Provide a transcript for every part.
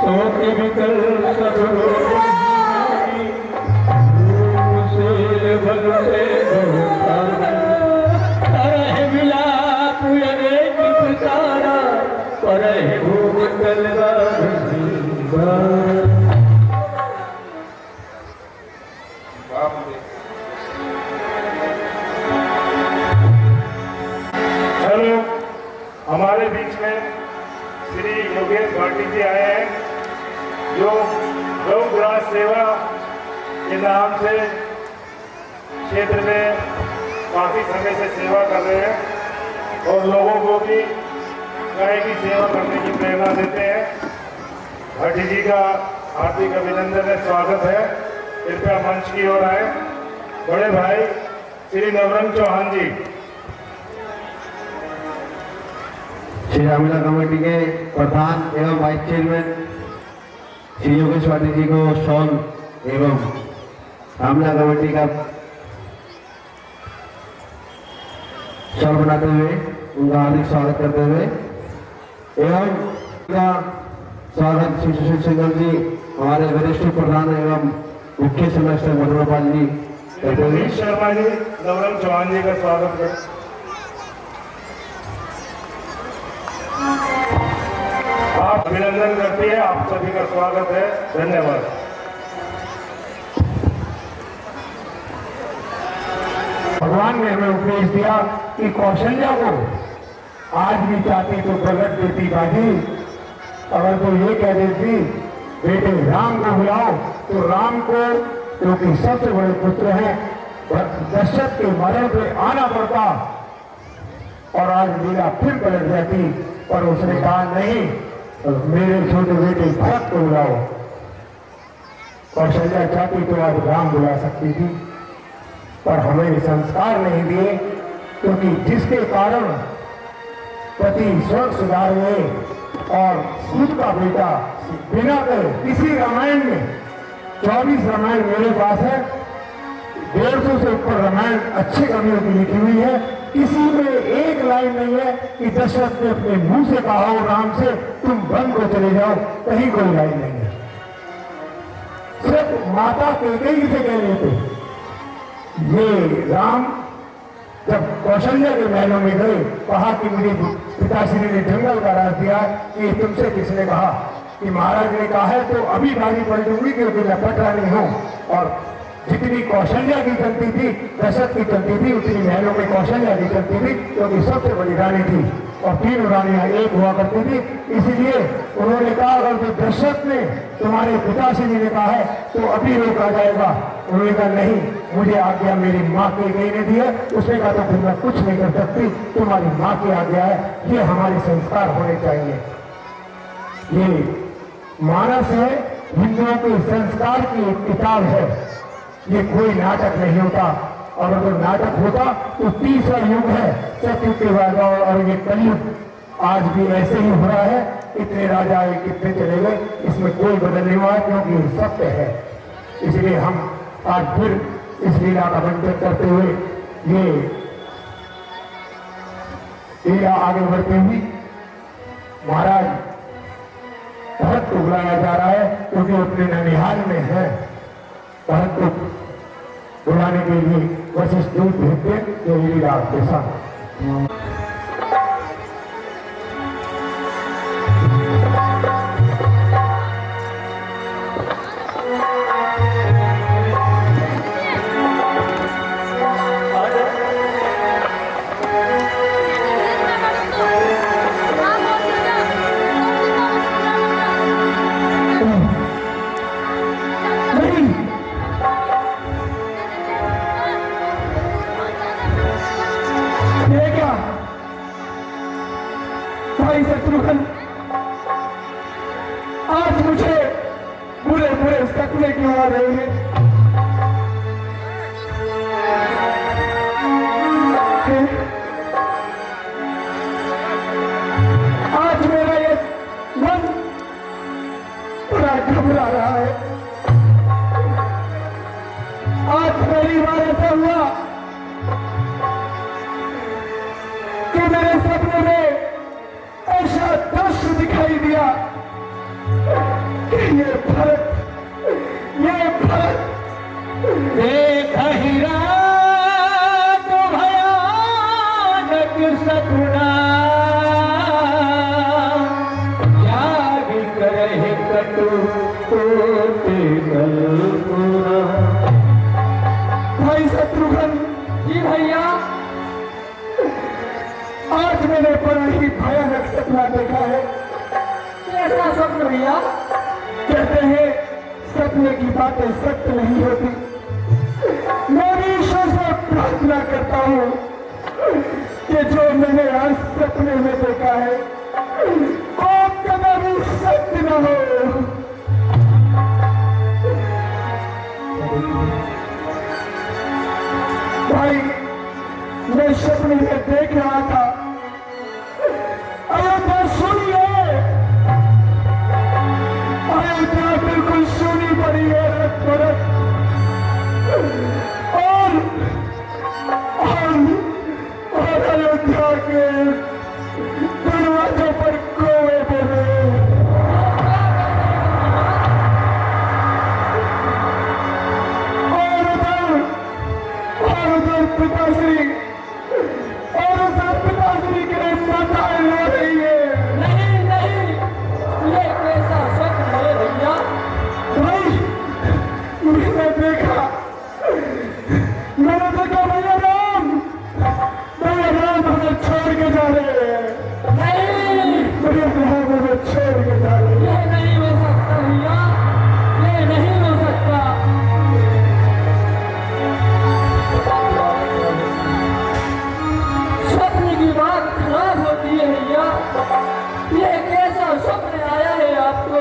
सोते भी कल सब से भल से अरे मिला पुयरे की पुकारा पर भूम कलवार हेलो, हमारे बीच में श्री योगेश भाटी जी आए हैं जो गौ ग्रास सेवा के नाम से क्षेत्र में काफ़ी समय से सेवा कर रहे हैं और लोगों को भी गाय की सेवा करने की प्रेरणा देते हैं। भाटी जी का हार्दिक अभिनंदन है, स्वागत है। कृपया मंच की ओर आए। बड़े भाई श्री नवरंग चौहान जी। श्री रामलीला कमेटी के प्रधान एवं वाइस चेयरमैन श्री योगेश भाटी जी को शॉल एवं रामलीला कमेटी का शॉल बनाते हुए उनका हार्दिक स्वागत करते हुए एवं का स्वागत श्री सुशील सिंघल जी हमारे वरिष्ठ प्रधान एवं मुख्य सदस्य मधुरपाल जी करते हुए शर्मा जी नवरंग चौहान जी का स्वागत करें। आप अभिनंदन करती है, आप सभी का स्वागत है। धन्यवाद। भगवान ने हमें उपदेश दिया कि कौशल्या को आज भी चाहती तो प्रगट देती बाजी। अगर तो ये कह देती बेटे राम को बुलाओ तो राम को जो कि सबसे बड़े पुत्र हैं दशरथ के मरण पे आना पड़ता और आज लीला फिर पलट जाती। पर उसने कहा नहीं, मेरे छोटे बेटे भरत को बुलाओ। कौशल्या चाहती तो आज राम बुला सकती थी पर हमें संस्कार नहीं दिए, क्योंकि जिसके कारण पति स्वर्ग सुधार हुए और खुद का बेटा बिना कहे इसी रामायण में 24 रामायण मेरे पास है, 150 से ऊपर रामायण अच्छी कवियों की लिखी हुई है। किसी में एक लाइन नहीं है कि दशरथ ने अपने मुंह से कहा हो राम से तुम वन को चले जाओ, कहीं कोई लाइन नहीं है। सिर्फ माता कैकेयी से कह रहे थे। ये राम जब कौशल्या के महलों में गए, कहा कि मुझे पिताश्री ने जंगल का राज दिया, कि तुमसे किसने कहा? कि महाराज ने कहा है तो अभी बाजी पलटूंगी क्योंकि मैं पट रानी हूं। और जितनी कौशल्या की चलती थी दशरथ की चलती थी, उतनी महलों में कौशल्या की चलती थी, क्योंकि सबसे बड़ी रानी थी और तीनों रानियां एक हुआ करती थी। इसीलिए उन्होंने कहा अगर तो दशरथ ने तुम्हारे पिताश्री ने कहा है तो अभी रोका जाएगा। उन्होंने कहा नहीं, मुझे आज्ञा मेरी माँ कैकेयी ने दी है। उसने कहा तो फिर मैं कुछ नहीं कर सकती, तुम्हारी माँ की आज्ञा है। ये हमारे संस्कार होने चाहिए। ये मानस है, हिंदुओं के संस्कार की एक किताब है। ये कोई नाटक नहीं होता। और अगर नाटक होता तो तीसरा युग है सतयुग के बाद, और ये कलयुग आज भी ऐसे ही हो रहा है। कितने राजा आए कितने चले गए, इसमें कोई बदल नहीं हुआ है, क्योंकि सत्य है। इसलिए हम आज फिर इस लीला का मंचन करते हुए ये लीला आगे बढ़ती हुई महाराज भरत को बुलाया जा रहा है, क्योंकि अपने ननिहाल में है। भरत को बुलाने के लिए वशिष्ठ दूत भेजते जो लीला के साथ भाई शत्रुघ्न आज मुझे बुरे बुरे सपने क्यों आ रहे हैं? आज मेरा ये मन बड़ा घबरा रहा है। आज पहली बार ऐसा हुआ कि मेरे सपने में ऐसा दृश्य दिखाई दिया सपना देखा है? कैसा स्वप्न भैया? कहते हैं सपने की बातें सत्य नहीं होती। मैं भी ईश्वर से प्रार्थना करता हूँ कि जो मैंने आज सपने में देखा है वो कभी सत्य न हो। भाई, मैं सपने में देख रहा था, अयोध्या सुनिए, अयोध्या बिल्कुल सुनी पड़ी है रत भरत, और अयोध्या के दरवाजों पर कोए बोले। और उधर पिताश्री के लिए माताएं रो रही है। नहीं नहीं, ये कैसा स्वप्न है भैया? भाई, मैंने देखा भैया राम हमें छोड़ के जा रहे हैं। नहीं, भैया राम हमें छोड़ के जा रहे हैं। ये नहीं हो सकता भैया, ये नहीं हो सकता। स्वप्न की बात खराब होती है भैया। ये कैसा स्वप्न आया है आपको?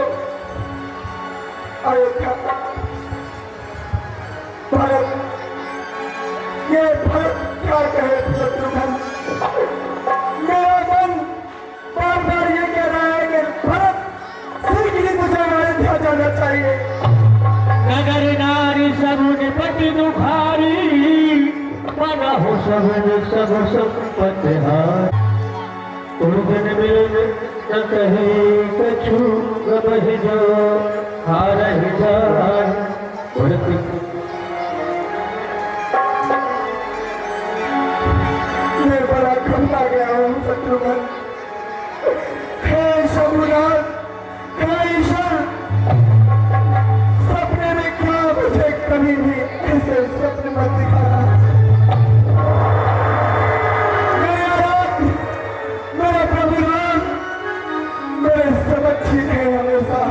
अयोध्या भारत, ये भारत क्या कहे शत्रुघ्न? मेरा मन बार बार ये कह रहा है कि भारत शीघ्र मुझे अयोध्या जाना चाहिए। नगर नारी सब निपट दुखारी, बना हो सब संपत्ति हार। उर्गन मिल न कहे कछु गबह जो हार जाए। मैं बड़ा घबरा गया हूँ शत्रुघ्न। हे शंभुनाथ, हे ईश्वर, सपने में क्या मुझे कभी भी ऐसे सपने मत दिखाना। मेरा रात, मेरा प्रभु राम मेरे समक्षी है हमेशा।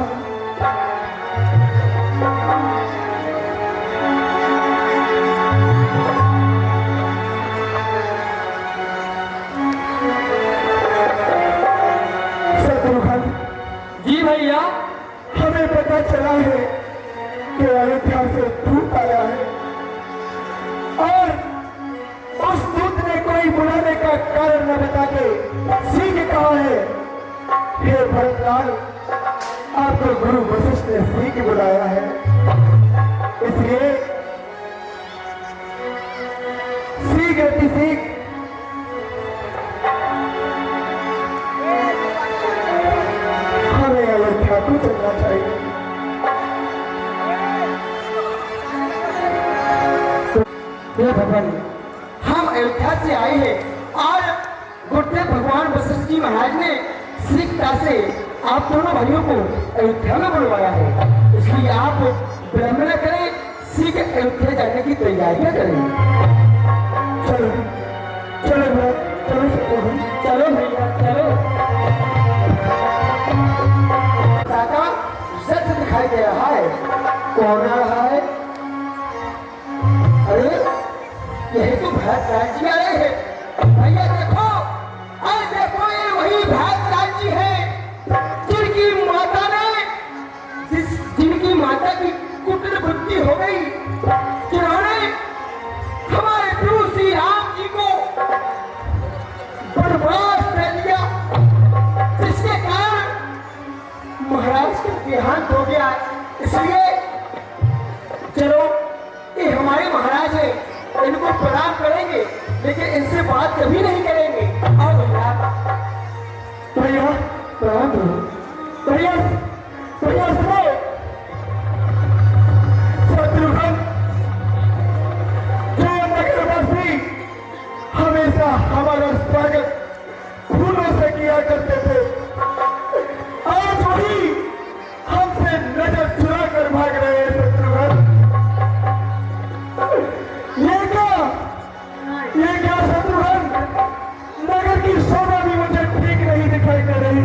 जी भैया, हमें पता चला है कि अयोध्या से दूत आया है और उस दूत ने कोई बुलाने का कारण न बता के सीख कहा है। हे भरतलाल, आपको गुरु वशिष्ठ ने सीख बुलाया है, इसलिए शीघ्र की सीख हमें अयोध्या को चलना चाहिए। हे भगवान, हम अयोध्या से आए हैं और गुरुदेव भगवान वशिष्ठ जी महाराज ने शीघ्रता से आप दोनों भाइयों को अयोध्या में बुलवाया है, इसलिए आप विलंब न करें, शीघ्र अयोध्या जाने की तैयारियां करें। चलो चलो भरत, चलो शत्रुघ्न, चलो भैया चलो। काका सच दिखाई दे रहा है, कौन आ रहा है? अरे यही तो भरत राज जी आए हैं। भैया देखो, अरे देखो, ये वही भरत राज जी है जिनकी माता की कुटिल वृत्ति हो गई, जिन्होंने हमारे प्रभु श्री राम जी को बर्बाद कर दिया, जिसके कारण महाराज का देहांत हो गया। इसलिए चलो, ये हमारे महाराज है, इनको प्रणाम करेंगे, लेकिन इनसे बात कभी नहीं करेंगे। और भैया प्रणाम करो। भैया भैया सुनो, शत्रुघ्न जो नगरवासी हमेशा हमारा स्वागत फूलों से किया करते थे, आज वही हमसे नजर चुरा कर भाग रहे हैं। शत्रुघ्न, ये क्या शत्रुघ्न, नगर की शोभा भी मुझे ठीक नहीं दिखाई दे रही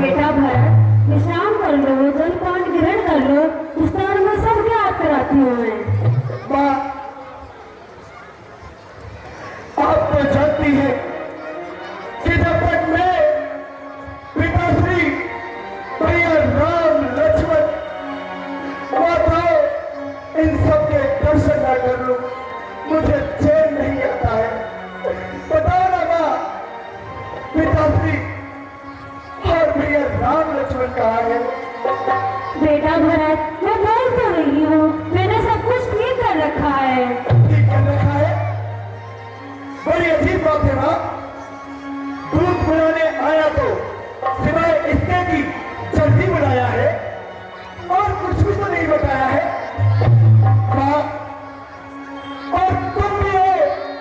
बेटा भरत, विश्राम कर लो, जलपान ग्रहण कर लो। विस्तार में सब क्या याद कराती हूँ मैं। माँ, आप तो जानती है कि जब तक मैं पिताश्री भैया राम लक्ष्मण माता इन सबके दर्शन न कर लूं, मुझे चैन नहीं आता है। बताओ ना माँ, पिताश्री और भैया राम लक्ष्मण कहाँ है? बेटा भरत, मैं बोल तो रही हूँ, मैंने सब कुछ ठीक कर रखा है। ठीक कर रखा है? बड़ी अजीब बात है माँ। दूध बुलाने आया तो सिवाय इसके की जल्दी बुलाया है और कुछ भी तो नहीं बताया है। माँ, और तुम भी हो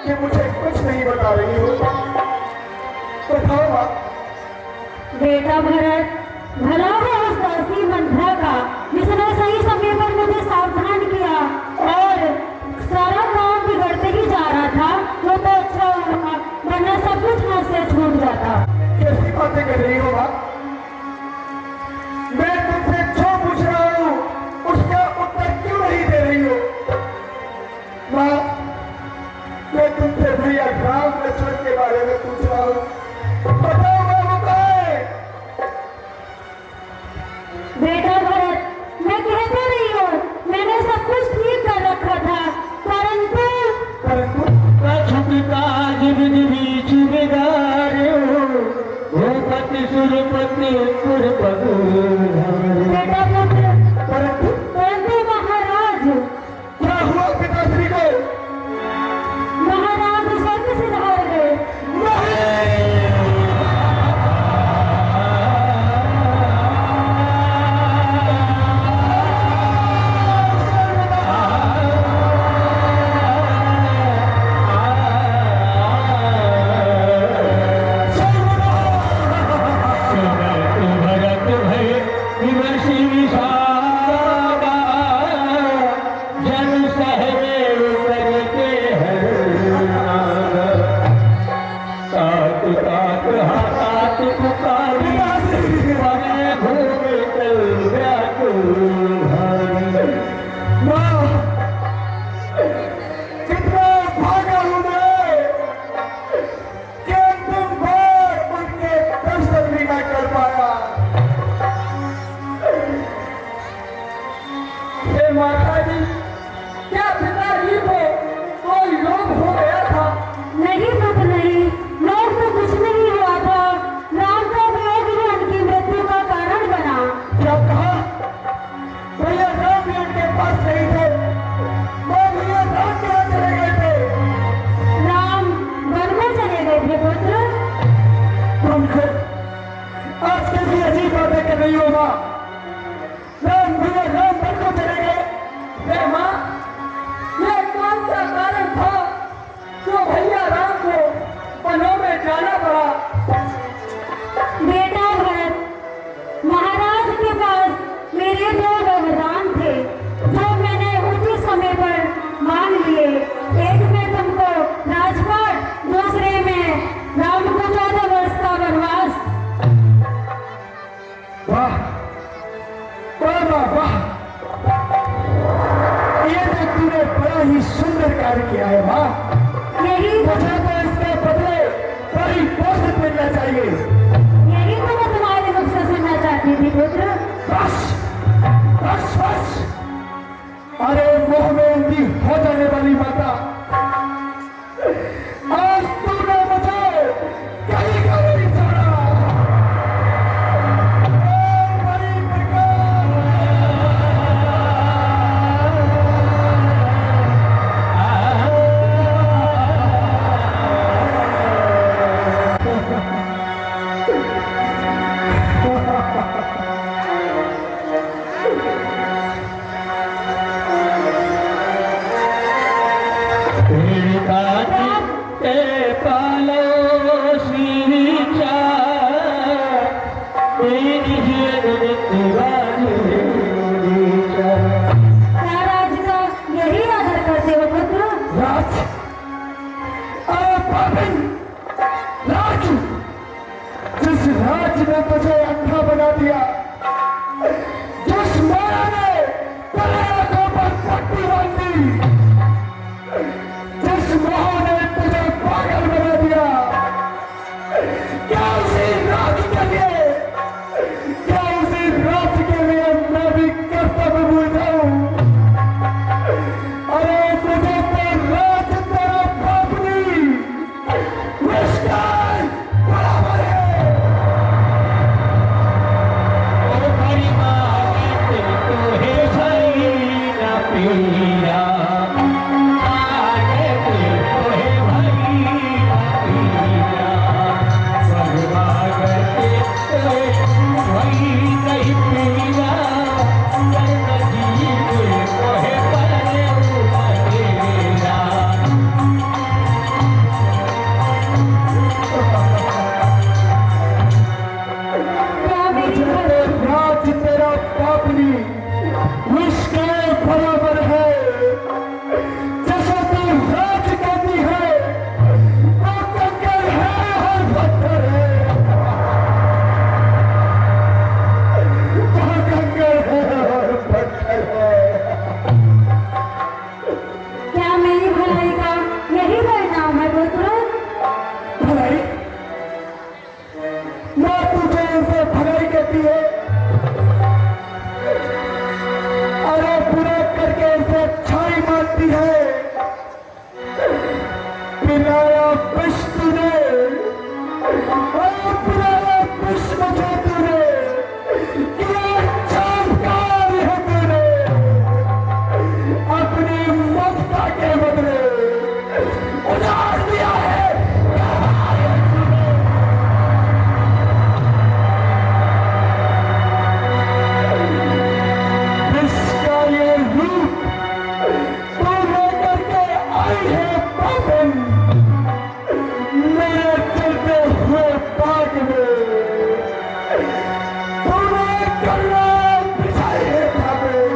कि मुझे कुछ नहीं बता रही हो। बताओ माँ। बेटा भरत, भला है उस दासी मंत्रा का जिसने सही समय पर मुझे सावधान किया और सारा काम बिगड़ते ही जा रहा था। वो तो अच्छा हुआ, वरना सब कुछ हाथ से छूट जाता। कैसी बातें कर रही हो माँ? मैं तुमसे जो पूछ रहा हूँ उसका उत्तर क्यों नहीं दे रही हो? माँ, मैं तुमसे भैया राम लक्ष्मण के बारे में पूछ रहा हूँ। बताओ माँ, वो कहाँ है? बेटा भरत, मैं कह तो रही हूँ, मैंने सब कुछ ठीक कर रखा था, परंतु काज विध बीच बिगाड़ो, भूपति सुरपति पुरपति। बेटा पुत्र, परंतु परंतु महाराज, क्या हुआ पिताश्री को? महाराज स्वर्ग से हार गए। भरत भय विमर्शी विषादा, जन सहवे करके हरनागा। तात तात हाथ पुकारी, परे भूमि तल व्याकुल भारी। माँ, कितना भागा हूँ मैं कि अंतिम बार उनके दर्शन भी न कर पाया। हे माता जी, क्या पिताजी को कोई रोग हो गया था? नहीं पुत्र नहीं, लोग तो कुछ नहीं हुआ था। राम का वियोग ही उनकी मृत्यु का कारण बना। क्या कहा? भैया राम भी उनके पास नहीं थे। वो भैया राम कहाँ चले गए थे? राम वन में चले गए थे पुत्र। तुमको आज कैसी अजीब बातें कर रही हो माँ? राम भैया राम वन को चले गए? हे माँ, यह कौन सा कारण था जो भैया राम को वनों में जाना पड़ा? बेटा भरत, महाराज के पास मेरे दो वरदान थे जो मैंने उचित समय पर मांग लिए। एक में तुमको राजपाट, दूसरे में राम को 14 वर्ष का वनवास। वाह वाह वाह वाह, ये तो तूने बड़ा ही सुंदर कार्य किया है माँ। यही मुझे तो इसके बदले बड़ी पोस्ट मिलना चाहिए। यही तो मैं तुम्हारे मुख से सुनना चाहती थी पुत्र। बस बस बस, अरे मोह में उंधी हो जाने वाली माता, आज तूने मुझे कहीं का नहीं छोड़ा। ओ बड़ी ने तुझे अंधा बना दिया, जिस माया ने तेरे आंखों पर पट्टी बांध दी, जिस मोह ने तुझे पागल बना दिया, क्या उसी रात के लिए, क्या उसी रात के लिए मैं भी कर्तव्य भूल जाऊं? अरे मुझे तो रात तेरा बाप नहीं, उसका बराबर है। राज तेरा बाप नहीं, उसके बराबर है। जैसे तू राज कहती है, वो कंकर है और पत्थर है, वो कंकर है और पत्थर है। क्या मेरी भलाई का यही परिणाम है पुत्र? भलाई? ना तुझे इसे भलाई कहती है, अरे बुरा करके इसे अच्छाई मानती है। पिलाया विष तूने, पिलाया विष मुझे तूने, किया चमत्कार है तूने, अपनी ममता के बदले उजाड़ दिया है। इसका ये रूप तू लेकर के आई है पापन, मेरे चलते हुए बाग में तूने गल्ला बिछाई है पापन।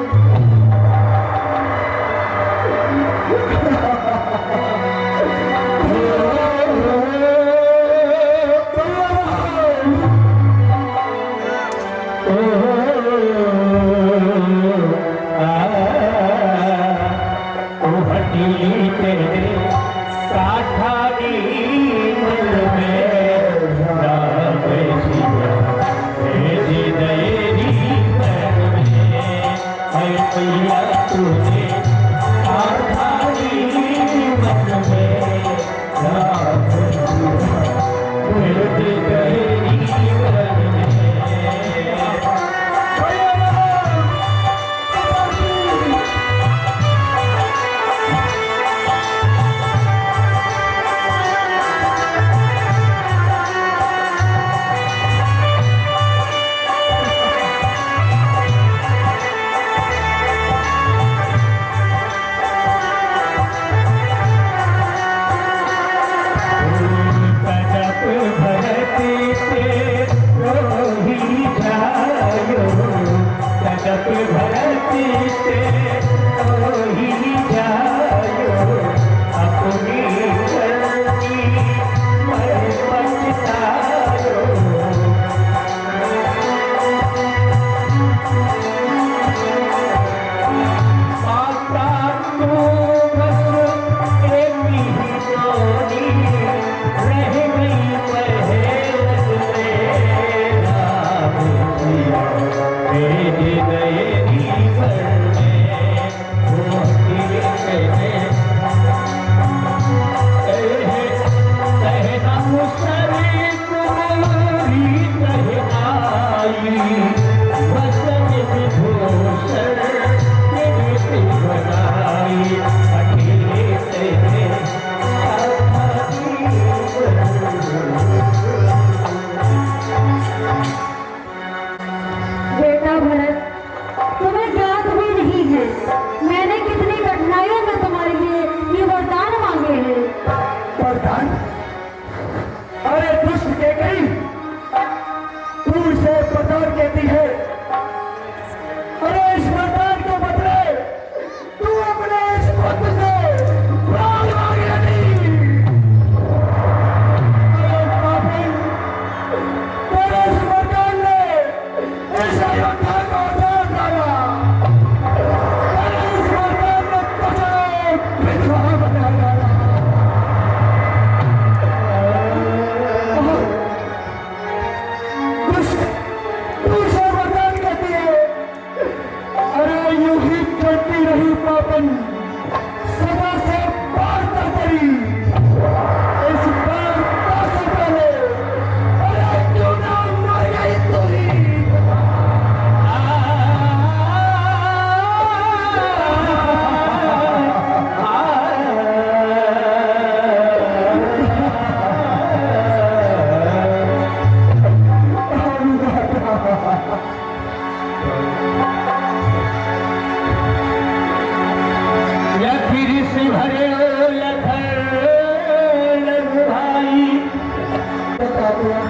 हुआ?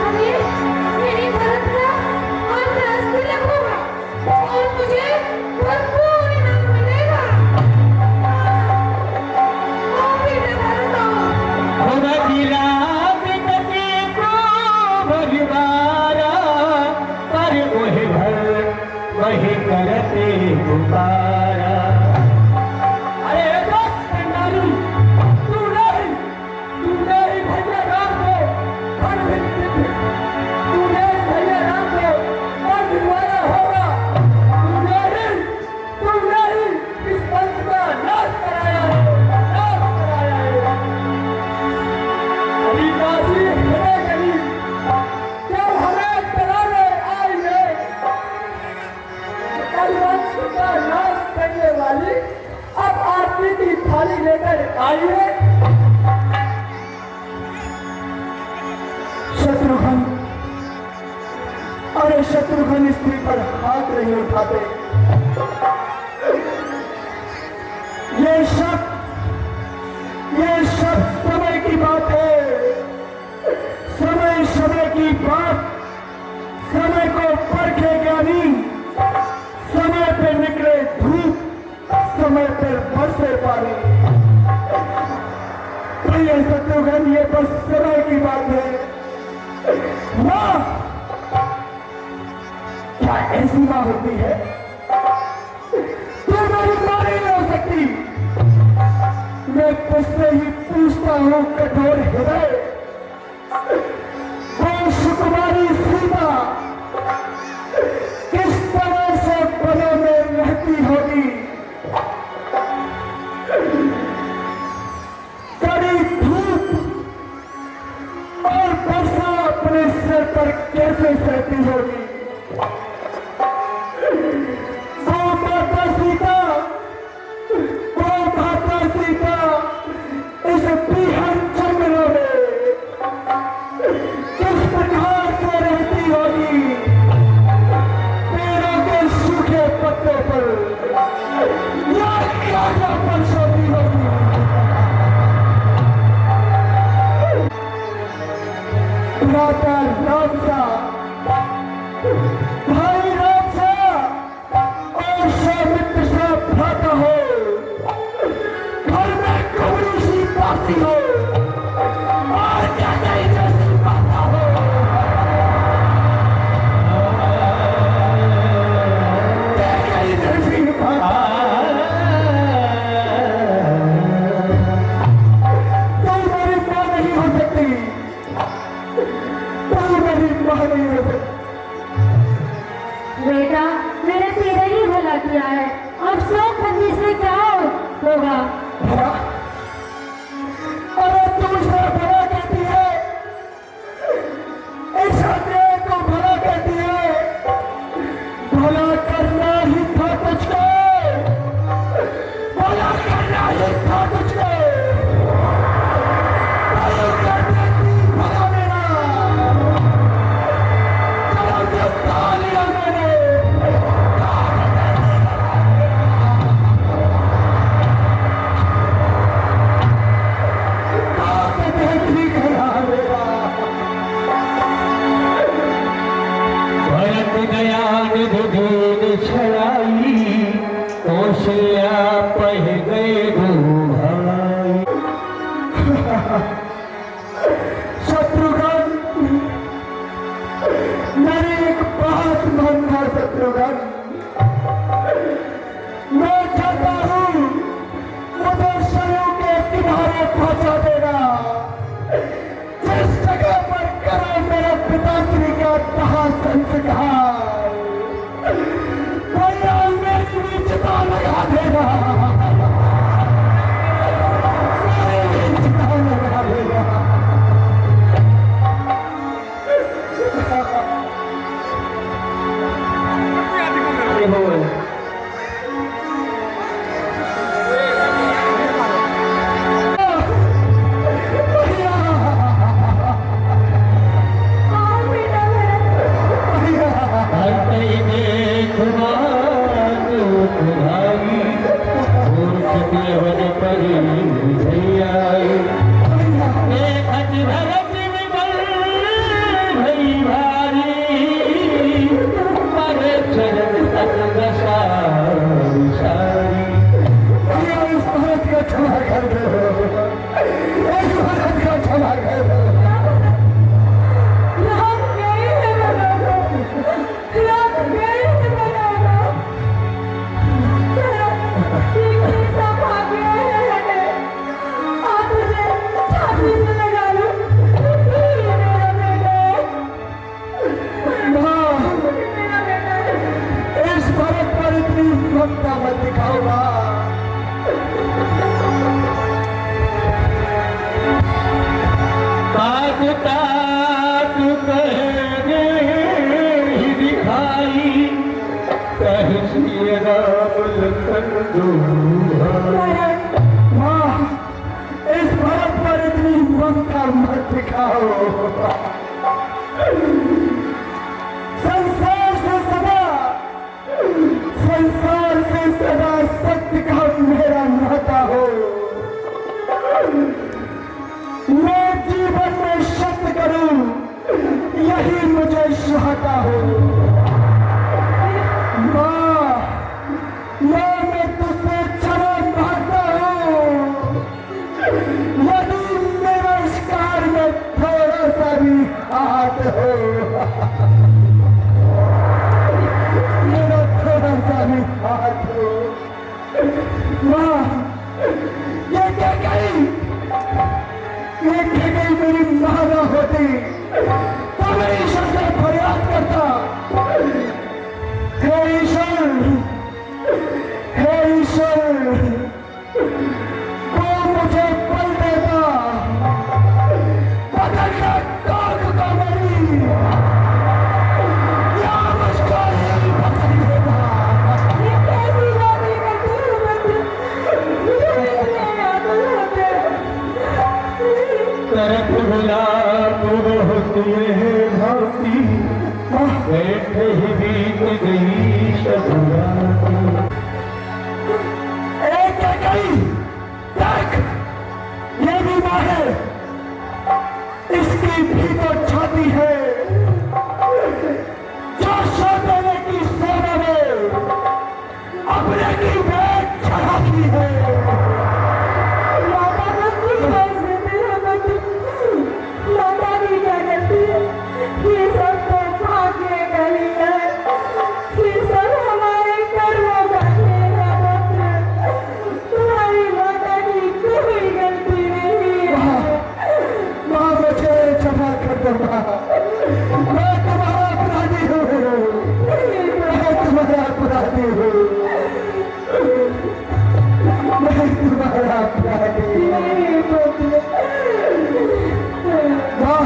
अरे मेरी भरत का आज तिलक होगा और मुझे भरपूर इनाम मिलेगा। आओ बेटे भरत आओ। वही करते पुकारा। अरे बस कंडाली, तू नहीं भैया राम को धन तूने भैया राम को और दिलवाया होगा। तू नहीं इस वंश का नाश कराया है। अली काशी हमें गली जब हमें कराने आई है वंश का नाश करने वाली अब आरती की थाली लेकर आई है। शत्रुघ्न, अरे शत्रुघ्न स्त्री पर हाथ नहीं उठाते। ये सब समय की बात है। समय की बात, समय को परखे ज्ञानी, समय पे निकले धूप, समय पर बरसे पानी। प्रिय शत्रुघ्न, ये बस समय की बात है। माँ, क्या ऐसी माँ होती है? तू मेरी माँ नहीं हो सकती। मैं तुझसे ही पूछता हूँ कठोर हृदय, वो सुकुमारी सीता किस तरह से वनों में रहती होगी? कड़ी धूप और वर्षा अपने सिर पर कैसे सहती होगी? वो माता सीता इस बीहन जंगलों में किस प्रकार से रहती होगी? पेड़ों के सूखे पत्तों पर या क्या पर सोती होगी? भ्राता राम सा, भाई राम सा और सौमित्र सा भ्राता हो, घर में कुबड़ी सी दासी हो और क्या नहीं जैसी माता हो। बेटा मैंने तेरा ही भला किया है, अब शौक बंदी से क्या होगा? अरे तू इसे भला कहती है, इस अन्याय को भला कहती है? भला करना ही था तुझको, भला करना ही था तुझको। भला करने की भला मेरा, चलो जब तालियां मैंने शत्रुघ्न, मेरी एक बात मानना शत्रुघ्न, मैं चाहता हूँ मुझे सरयू के किनारे पहुंचा देना, जिस जगह पर करो मेरे पिताश्री का कहा संस्कार, भैया मेरी भी चिता लगा देना। क्या बात कहने ही दिखाई, कहिए राम लखन दुल्हा। माँ, इस भरत पर इतनी ममता मत दिखाओ। संसार से सदा सत्य का मेरा नाता हो। मैं जीवन में सत्य करूं, यही मुझे सुहाता हो। माँ, मैं तुझसे क्षमा मांगता हूँ। यदि मेरे इस कार्य में थोड़ा सा भी हाथ हो, मेरा थोड़ा सा भी हाथ हो। माँ, ये क्या गई? ये क्या गई मेरी माँ ना होती तो मैं ईश्वर से फरियाद करता। हे ईश्वर, हे ईश्वर, वो मुझे बल देता, पकड़ना काग को मेरी, या मुझको ही पकड़ देता। ये कैसी बातें करते हो बच्चे? मुझे इतने याद होते। करत गुलाब होती है भाती, बैठे ही बीत गई शबराती। एक क्या गई? देख, ये भी माँ है, इसकी भी तो छाती है, जो सोने की सोने में अपने की बैठ चढ़ाती है। माता बच्ची कैसे मेरा बच्ची? माता भी क्या करती है? ये सब तो भाग्य का लीला है। ये सब हमारे कर्मों का खेल है बच्चे। तुम्हारी माता की कोई गलती नहीं है। माँ, मुझे क्षमा कर दो माँ, मैं तुम्हारा अपराधी हूँ, मैं तुम्हारा अपराधी हूँ, मैं तुम्हारा अपराधी हूँ। माँ,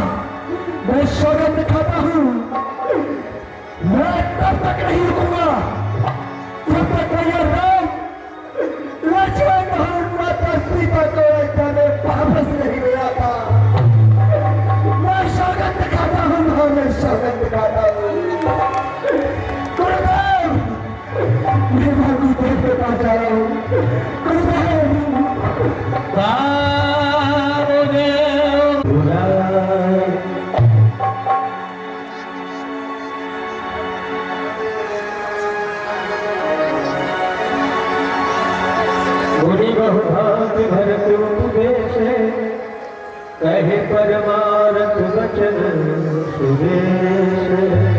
मैं सौगंध खाता हूँ, मैं तब तक नहीं रुकूंगा जब तक भैया राम लक्ष्मण और माता सीता को अयोध्या में वापस नहीं ले आता। मैं सौगंध खाता हूँ माँ, मैं सौगंध खाता हूँ। गुरुदेव, मैं माँ गुरुदेव के पास जा रहा हूँ। गुरुदेव, वामदेव बुलाए। मुनि बहुभाग भरत उपदेश, कहे परमारथ वचन सुदेश।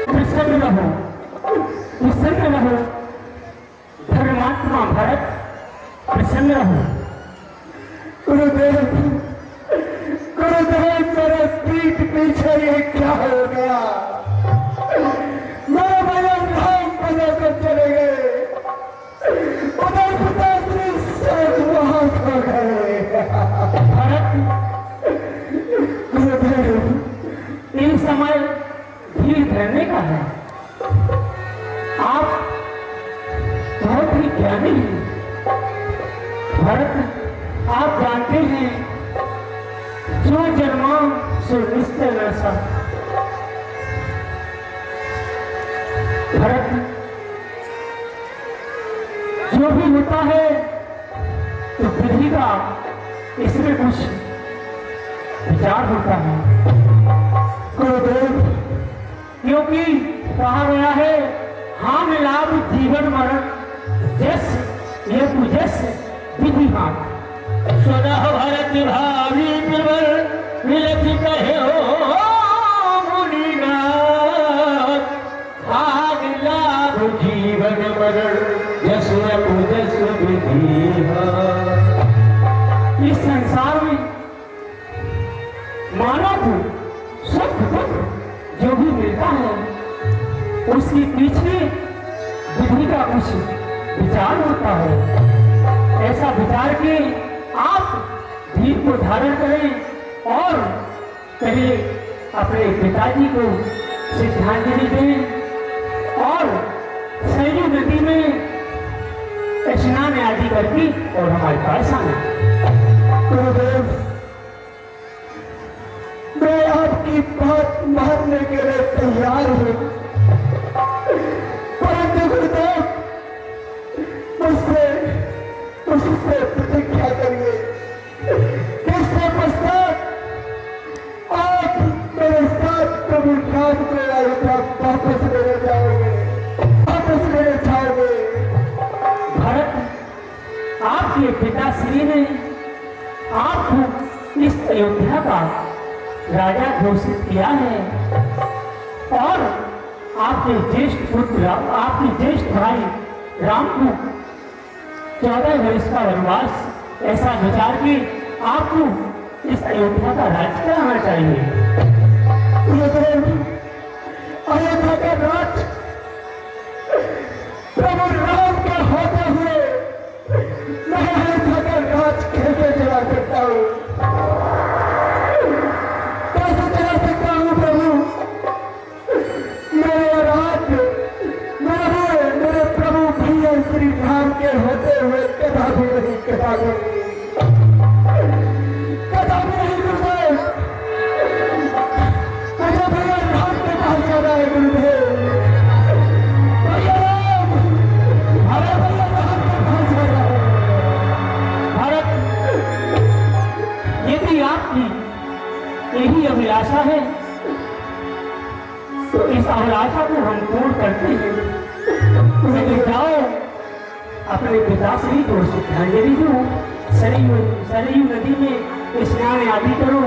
प्रसन्न रहो, प्रसन्न रहो धर्मात्मा भरत, प्रसन्न रहो। गुरुदेव, गुरुदेव, मेरे पीठ पीछे ये क्या हो गया? मेरे भैया राम बना कर चले गए, उधर पिताश्री सब वहां सो गए। भरत, गुरुदेव, इन समय धीर धरने का है। आप बहुत ही ज्ञानी हैं। भरत, आप जानते हैं जो जन्मा सो निश्चय नरसा। भरत, जो भी होता है तो विधि का इसमें कुछ विचार होता है। गुरुदेव, क्योंकि कहा गया है हाम लाभ जीवन मरण, जस ये पूजस विधि हाथ। स्वतः भरत भावी प्रबल मिलत कहे हो मुनिनाथ, भाग लाभ जीवन मरण जस पूजस विधि हाथ। इस संसार में मानव सुख दुख जो भी मिलता है उसके पीछे विधि का कुछ विचार होता है। ऐसा विचार के आप धीर को धारण करें और कहिए अपने पिताजी को श्रद्धांजलि दें और सरयू नदी में स्नान आदि करके और हमारे पास आना। गुरुदेव, मैं आपकी बात मानने के लिए तैयार हूं, परंतु गुरुदेव मुझसे प्रतिज्ञा करिए कि इसके पश्चात आप मेरे साथ प्रभु राम को अयोध्या वापस लेने जाओगे, वापस लेने जाओगे। भरत, आपके पिताश्री ने आपको इस अयोध्या का राजा घोषित किया है और आपके ज्येष्ठ पुत्र आपके ज्येष्ठ भाई राम को 14 वर्ष का वनवास ऐसा विचार के आपको इस अयोध्या का राज कराना चाहिए। अयोध्या का राज प्रभु राम के होते हुए मैं अयोध्या का राज कैसे चला सकता हूँ, कैसे चला सकता हूँ प्रभु? मेरे राज मेरे प्रभु भैया श्री राम के होते हुए कदापि नहीं, कदापि नहीं गुरुदेव। मुझे भैया राम के पास जाना है गुरुदेव, भैया राम, हमें भैया राम के पास जाना है। भरत, यदि आपकी यही अभिलाषा है तो इस अभिलाषा को हम पूर्ण करते हैं। लेकिन जाओ अपने पिताश्री को श्रद्धांजलि दो, सरयू नदी में स्नान आदि करो।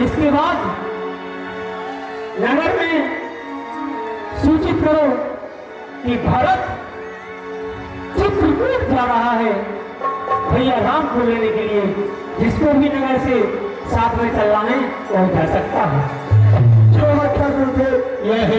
इसके बाद नगर में सूचित करो कि भरत चित्रकूट जा रहा है भैया राम को लेने के लिए। जिसको भी नगर से साथ में चलना है वो जा सकता है। जो अच्छा गुरुदेव यह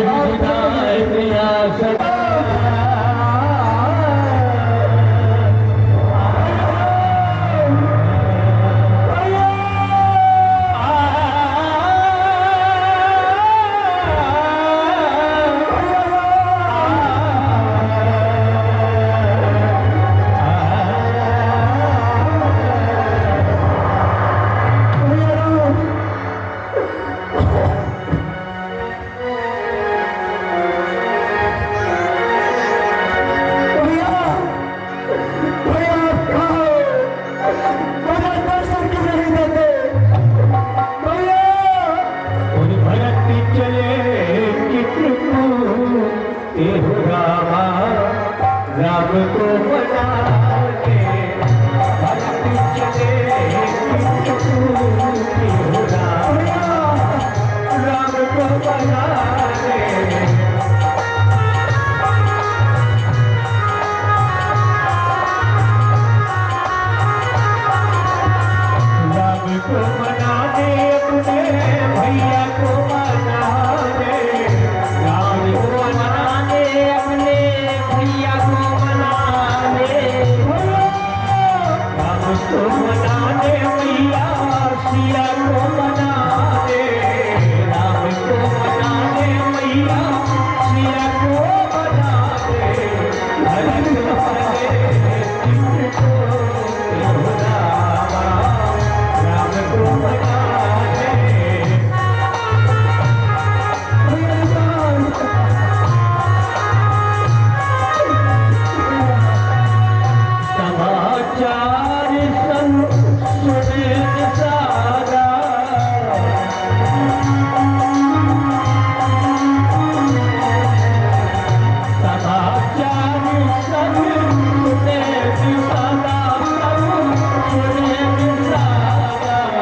राम को मना के भरत चले